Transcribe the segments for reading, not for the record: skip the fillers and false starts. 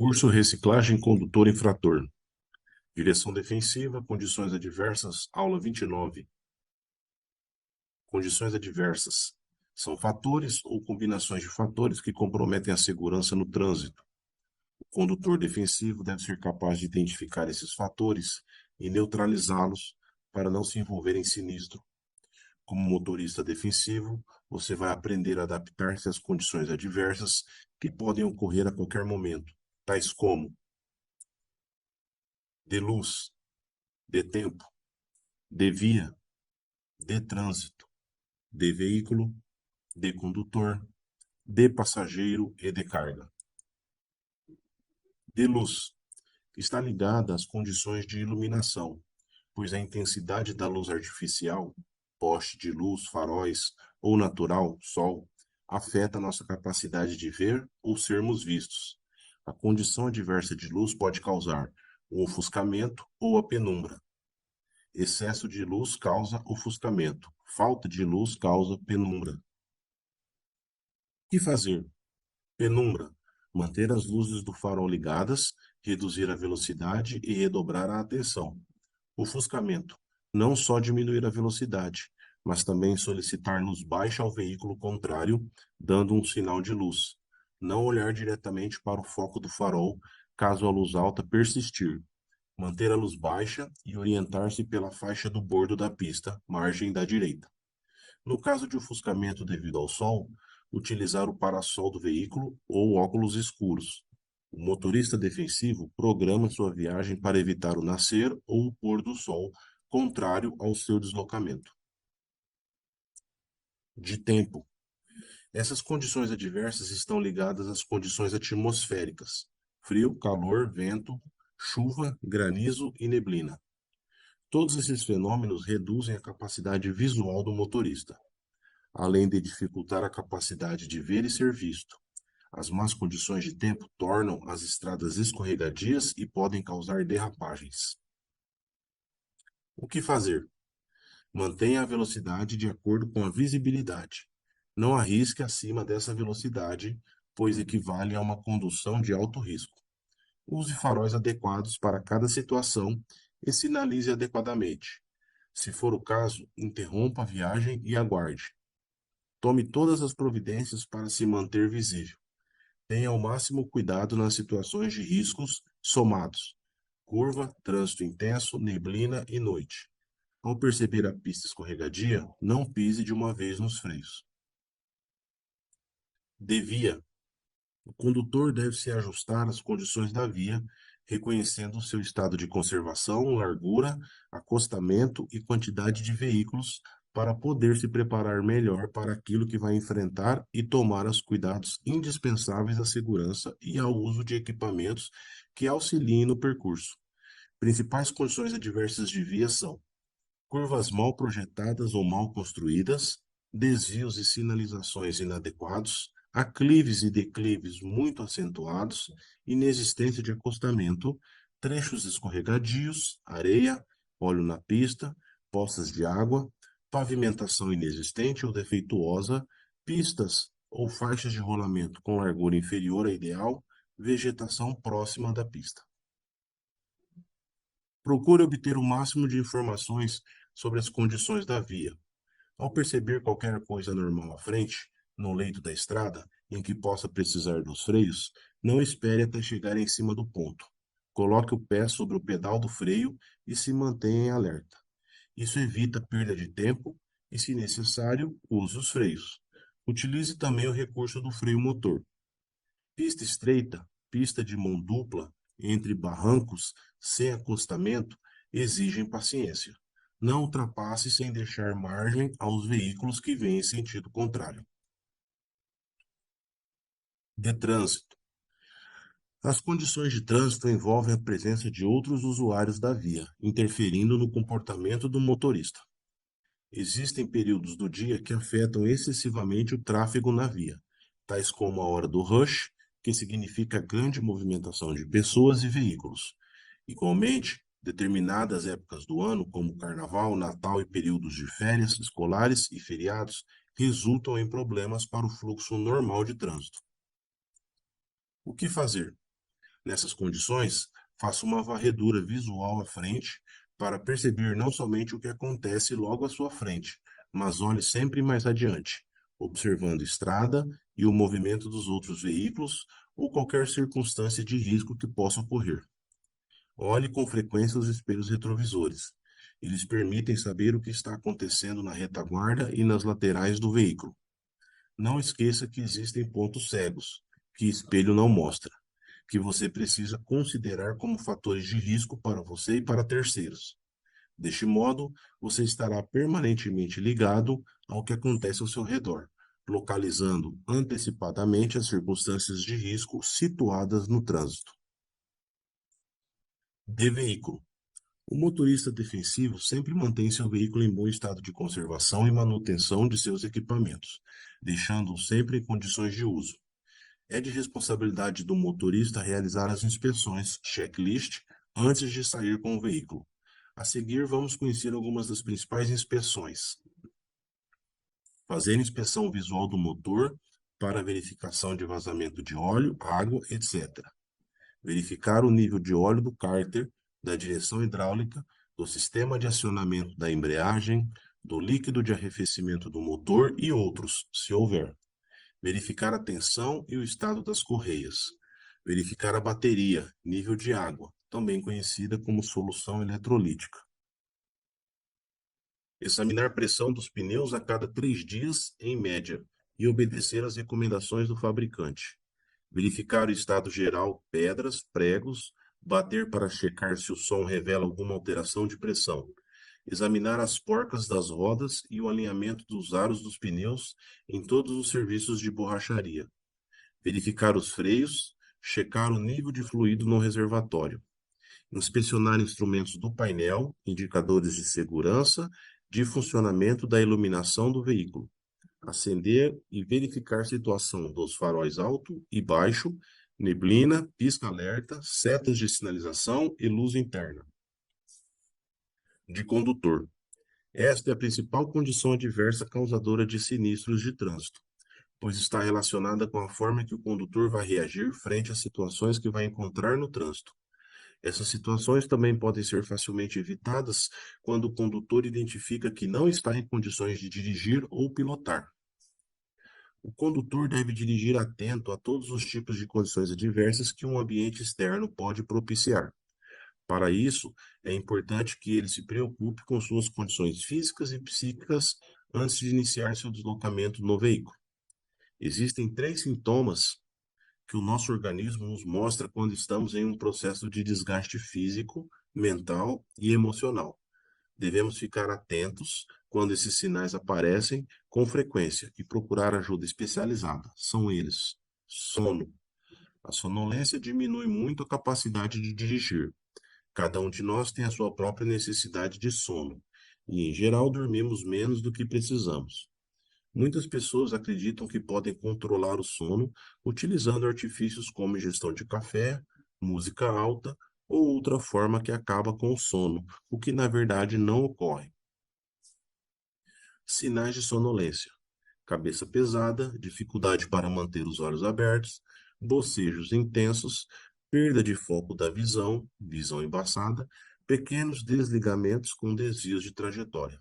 Curso Reciclagem Condutor Infrator. Direção defensiva, condições adversas, aula 29. Condições adversas são fatores ou combinações de fatores que comprometem a segurança no trânsito. O condutor defensivo deve ser capaz de identificar esses fatores e neutralizá-los para não se envolver em sinistro. Como motorista defensivo, você vai aprender a adaptar-se às condições adversas que podem ocorrer a qualquer momento, tais como de luz, de tempo, de via, de trânsito, de veículo, de condutor, de passageiro e de carga. De luz está ligada às condições de iluminação, pois a intensidade da luz artificial, poste de luz, faróis ou natural, sol, afeta a nossa capacidade de ver ou sermos vistos. A condição adversa de luz pode causar o ofuscamento ou a penumbra. Excesso de luz causa ofuscamento. Falta de luz causa penumbra. O que fazer? Penumbra. Manter as luzes do farol ligadas, reduzir a velocidade e redobrar a atenção. Ofuscamento. Não só diminuir a velocidade, mas também solicitar luz baixa ao veículo contrário, dando um sinal de luz. Não olhar diretamente para o foco do farol, caso a luz alta persistir. Manter a luz baixa e orientar-se pela faixa do bordo da pista, margem da direita. No caso de ofuscamento devido ao sol, utilizar o parasol do veículo ou óculos escuros. O motorista defensivo programa sua viagem para evitar o nascer ou o pôr do sol, contrário ao seu deslocamento. De tempo. Essas condições adversas estão ligadas às condições atmosféricas: frio, calor, vento, chuva, granizo e neblina. Todos esses fenômenos reduzem a capacidade visual do motorista, além de dificultar a capacidade de ver e ser visto. As más condições de tempo tornam as estradas escorregadias e podem causar derrapagens. O que fazer? Mantenha a velocidade de acordo com a visibilidade. Não arrisque acima dessa velocidade, pois equivale a uma condução de alto risco. Use faróis adequados para cada situação e sinalize adequadamente. Se for o caso, interrompa a viagem e aguarde. Tome todas as providências para se manter visível. Tenha o máximo cuidado nas situações de riscos somados: curva, trânsito intenso, neblina e noite. Ao perceber a pista escorregadia, não pise de uma vez nos freios. Devia. O condutor deve se ajustar às condições da via, reconhecendo o seu estado de conservação, largura, acostamento e quantidade de veículos para poder se preparar melhor para aquilo que vai enfrentar e tomar os cuidados indispensáveis à segurança e ao uso de equipamentos que auxiliem no percurso. Principais condições adversas de via são curvas mal projetadas ou mal construídas, desvios e sinalizações inadequados, aclives e declives muito acentuados, inexistência de acostamento, trechos escorregadios, areia, óleo na pista, poças de água, pavimentação inexistente ou defeituosa, pistas ou faixas de rolamento com largura inferior à ideal, vegetação próxima da pista. Procure obter o máximo de informações sobre as condições da via. Ao perceber qualquer coisa anormal à frente, no leito da estrada, em que possa precisar dos freios, não espere até chegar em cima do ponto. Coloque o pé sobre o pedal do freio e se mantenha em alerta. Isso evita perda de tempo e, se necessário, use os freios. Utilize também o recurso do freio motor. Pista estreita, pista de mão dupla, entre barrancos, sem acostamento, exigem paciência. Não ultrapasse sem deixar margem aos veículos que vêm em sentido contrário. De trânsito. As condições de trânsito envolvem a presença de outros usuários da via, interferindo no comportamento do motorista. Existem períodos do dia que afetam excessivamente o tráfego na via, tais como a hora do rush, que significa grande movimentação de pessoas e veículos. Igualmente, determinadas épocas do ano, como Carnaval, Natal e períodos de férias escolares e feriados, resultam em problemas para o fluxo normal de trânsito. O que fazer? Nessas condições, faça uma varredura visual à frente para perceber não somente o que acontece logo à sua frente, mas olhe sempre mais adiante, observando estrada e o movimento dos outros veículos ou qualquer circunstância de risco que possa ocorrer. Olhe com frequência os espelhos retrovisores. Eles permitem saber o que está acontecendo na retaguarda e nas laterais do veículo. Não esqueça que existem pontos cegos, que espelho não mostra, que você precisa considerar como fatores de risco para você e para terceiros. Deste modo, você estará permanentemente ligado ao que acontece ao seu redor, localizando antecipadamente as circunstâncias de risco situadas no trânsito. De veículo. O motorista defensivo sempre mantém seu veículo em bom estado de conservação e manutenção de seus equipamentos, deixando-o sempre em condições de uso. É de responsabilidade do motorista realizar as inspeções checklist antes de sair com o veículo. A seguir, vamos conhecer algumas das principais inspeções. Fazer inspeção visual do motor para verificação de vazamento de óleo, água, etc. Verificar o nível de óleo do cárter, da direção hidráulica, do sistema de acionamento da embreagem, do líquido de arrefecimento do motor e outros, se houver. Verificar a tensão e o estado das correias. Verificar a bateria, nível de água, também conhecida como solução eletrolítica. Examinar a pressão dos pneus a cada 3 dias, em média, e obedecer às recomendações do fabricante. Verificar o estado geral, pedras, pregos, bater para checar se o som revela alguma alteração de pressão. Examinar as porcas das rodas e o alinhamento dos aros dos pneus em todos os serviços de borracharia. Verificar os freios, checar o nível de fluido no reservatório. Inspecionar instrumentos do painel, indicadores de segurança, de funcionamento da iluminação do veículo. Acender e verificar situação dos faróis alto e baixo, neblina, pisca-alerta, setas de sinalização e luz interna. De condutor. Esta é a principal condição adversa causadora de sinistros de trânsito, pois está relacionada com a forma que o condutor vai reagir frente às situações que vai encontrar no trânsito. Essas situações também podem ser facilmente evitadas quando o condutor identifica que não está em condições de dirigir ou pilotar. O condutor deve dirigir atento a todos os tipos de condições adversas que um ambiente externo pode propiciar. Para isso, é importante que ele se preocupe com suas condições físicas e psíquicas antes de iniciar seu deslocamento no veículo. Existem 3 sintomas que o nosso organismo nos mostra quando estamos em um processo de desgaste físico, mental e emocional. Devemos ficar atentos quando esses sinais aparecem com frequência e procurar ajuda especializada. São eles: sono. A sonolência diminui muito a capacidade de dirigir. Cada um de nós tem a sua própria necessidade de sono e, em geral, dormimos menos do que precisamos. Muitas pessoas acreditam que podem controlar o sono utilizando artifícios como ingestão de café, música alta ou outra forma que acaba com o sono, o que na verdade não ocorre. Sinais de sonolência: cabeça pesada, dificuldade para manter os olhos abertos, bocejos intensos, perda de foco da visão, visão embaçada, pequenos desligamentos com desvios de trajetória.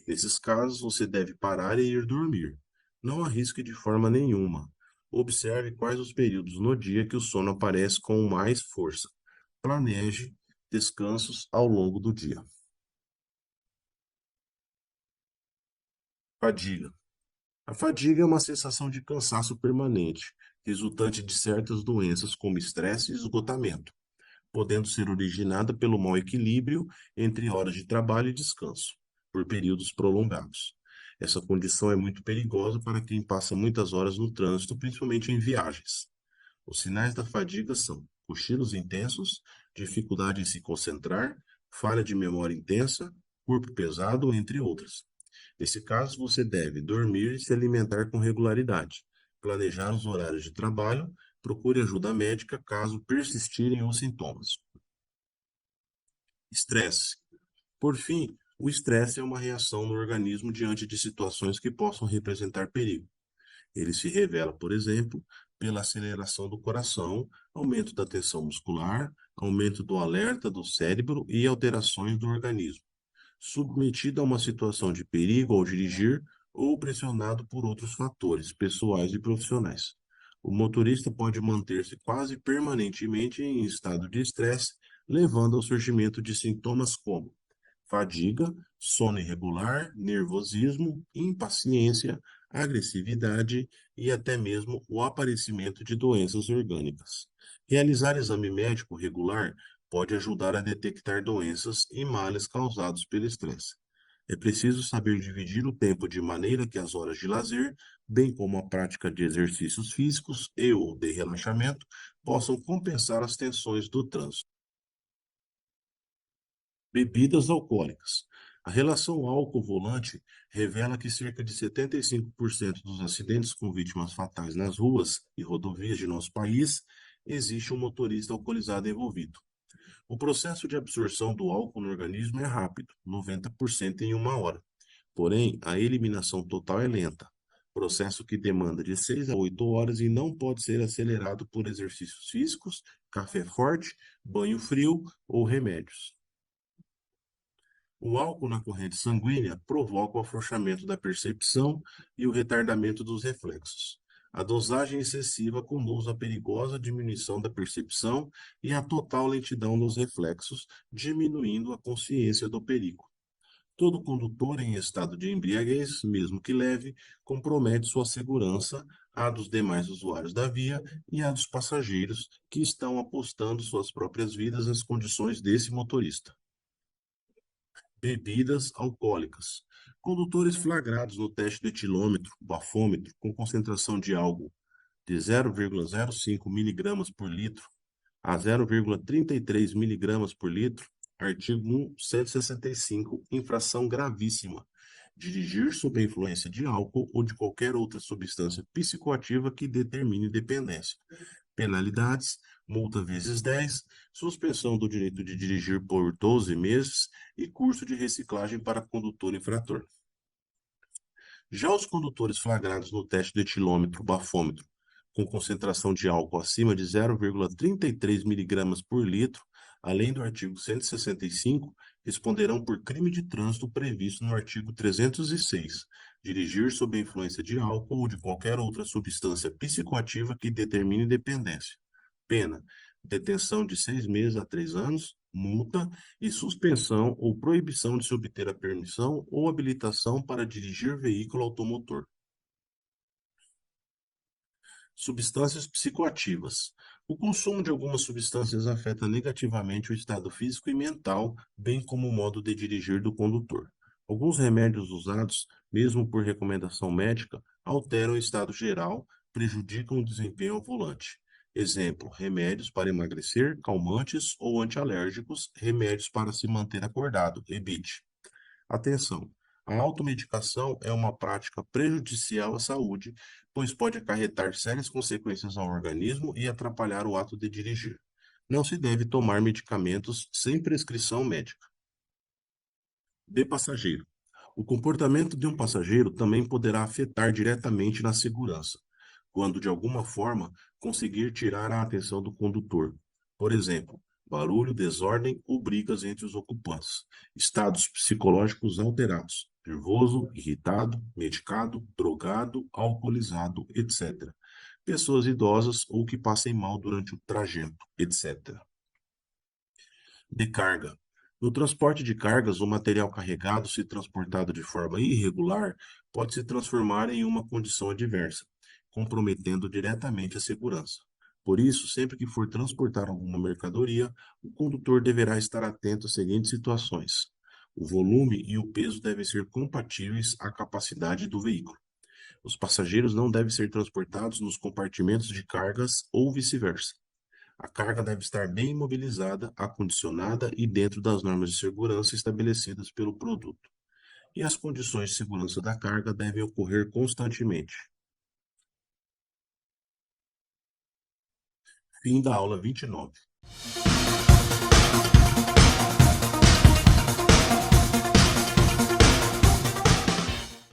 Nesses casos, você deve parar e ir dormir. Não arrisque de forma nenhuma. Observe quais os períodos no dia que o sono aparece com mais força. Planeje descansos ao longo do dia. Fadiga. A fadiga é uma sensação de cansaço permanente, resultante de certas doenças como estresse e esgotamento, podendo ser originada pelo mau equilíbrio entre horas de trabalho e descanso, por períodos prolongados. Essa condição é muito perigosa para quem passa muitas horas no trânsito, principalmente em viagens. Os sinais da fadiga são cochilos intensos, dificuldade em se concentrar, falha de memória intensa, corpo pesado, entre outras. Nesse caso, você deve dormir e se alimentar com regularidade, planejar os horários de trabalho, procure ajuda médica caso persistirem os sintomas. Estresse. Por fim, o estresse é uma reação no organismo diante de situações que possam representar perigo. Ele se revela, por exemplo, pela aceleração do coração, aumento da tensão muscular, aumento do alerta do cérebro e alterações do organismo, submetido a uma situação de perigo ao dirigir ou pressionado por outros fatores pessoais e profissionais. O motorista pode manter-se quase permanentemente em estado de estresse, levando ao surgimento de sintomas como fadiga, sono irregular, nervosismo, impaciência, agressividade e até mesmo o aparecimento de doenças orgânicas. Realizar exame médico regular pode ajudar a detectar doenças e males causados pelo estresse. É preciso saber dividir o tempo de maneira que as horas de lazer, bem como a prática de exercícios físicos e ou de relaxamento, possam compensar as tensões do trânsito. Bebidas alcoólicas. A relação álcool-volante revela que cerca de 75% dos acidentes com vítimas fatais nas ruas e rodovias de nosso país existe um motorista alcoolizado envolvido. O processo de absorção do álcool no organismo é rápido, 90% em uma hora. Porém, a eliminação total é lenta, processo que demanda de 6 a 8 horas e não pode ser acelerado por exercícios físicos, café forte, banho frio ou remédios. O álcool na corrente sanguínea provoca o afrouxamento da percepção e o retardamento dos reflexos. A dosagem excessiva conduz à perigosa diminuição da percepção e à total lentidão dos reflexos, diminuindo a consciência do perigo. Todo condutor em estado de embriaguez, mesmo que leve, compromete sua segurança, a dos demais usuários da via e a dos passageiros que estão apostando suas próprias vidas nas condições desse motorista. Bebidas alcoólicas. Condutores flagrados no teste do etilômetro, bafômetro, com concentração de álcool de 0,05 miligramas por litro a 0,33 miligramas por litro, artigo 165, infração gravíssima. Dirigir sob a influência de álcool ou de qualquer outra substância psicoativa que determine dependência. Penalidades: multa vezes 10, suspensão do direito de dirigir por 12 meses e curso de reciclagem para condutor infrator. Já os condutores flagrados no teste do etilômetro bafômetro com concentração de álcool acima de 0,33 miligramas por litro, além do artigo 165, responderão por crime de trânsito previsto no artigo 306, dirigir sob a influência de álcool ou de qualquer outra substância psicoativa que determine dependência. Pena: detenção de 6 meses a 3 anos, multa e suspensão ou proibição de se obter a permissão ou habilitação para dirigir veículo automotor. Substâncias psicoativas. O consumo de algumas substâncias afeta negativamente o estado físico e mental, bem como o modo de dirigir do condutor. Alguns remédios usados, mesmo por recomendação médica, alteram o estado geral, prejudicam o desempenho ao volante. Exemplo: remédios para emagrecer, calmantes ou antialérgicos, remédios para se manter acordado, evite. Atenção! A automedicação é uma prática prejudicial à saúde, pois pode acarretar sérias consequências ao organismo e atrapalhar o ato de dirigir. Não se deve tomar medicamentos sem prescrição médica. De passageiro. O comportamento de um passageiro também poderá afetar diretamente na segurança, quando de alguma forma conseguir tirar a atenção do condutor. Por exemplo, barulho, desordem ou brigas entre os ocupantes. Estados psicológicos alterados, nervoso, irritado, medicado, drogado, alcoolizado, etc. Pessoas idosas ou que passem mal durante o trajeto, etc. De carga. No transporte de cargas, o material carregado, se transportado de forma irregular, pode se transformar em uma condição adversa, comprometendo diretamente a segurança. Por isso, sempre que for transportar alguma mercadoria, o condutor deverá estar atento às seguintes situações: o volume e o peso devem ser compatíveis à capacidade do veículo. Os passageiros não devem ser transportados nos compartimentos de cargas ou vice-versa. A carga deve estar bem imobilizada, acondicionada e dentro das normas de segurança estabelecidas pelo produto. E as condições de segurança da carga devem ocorrer constantemente. Fim da aula 29.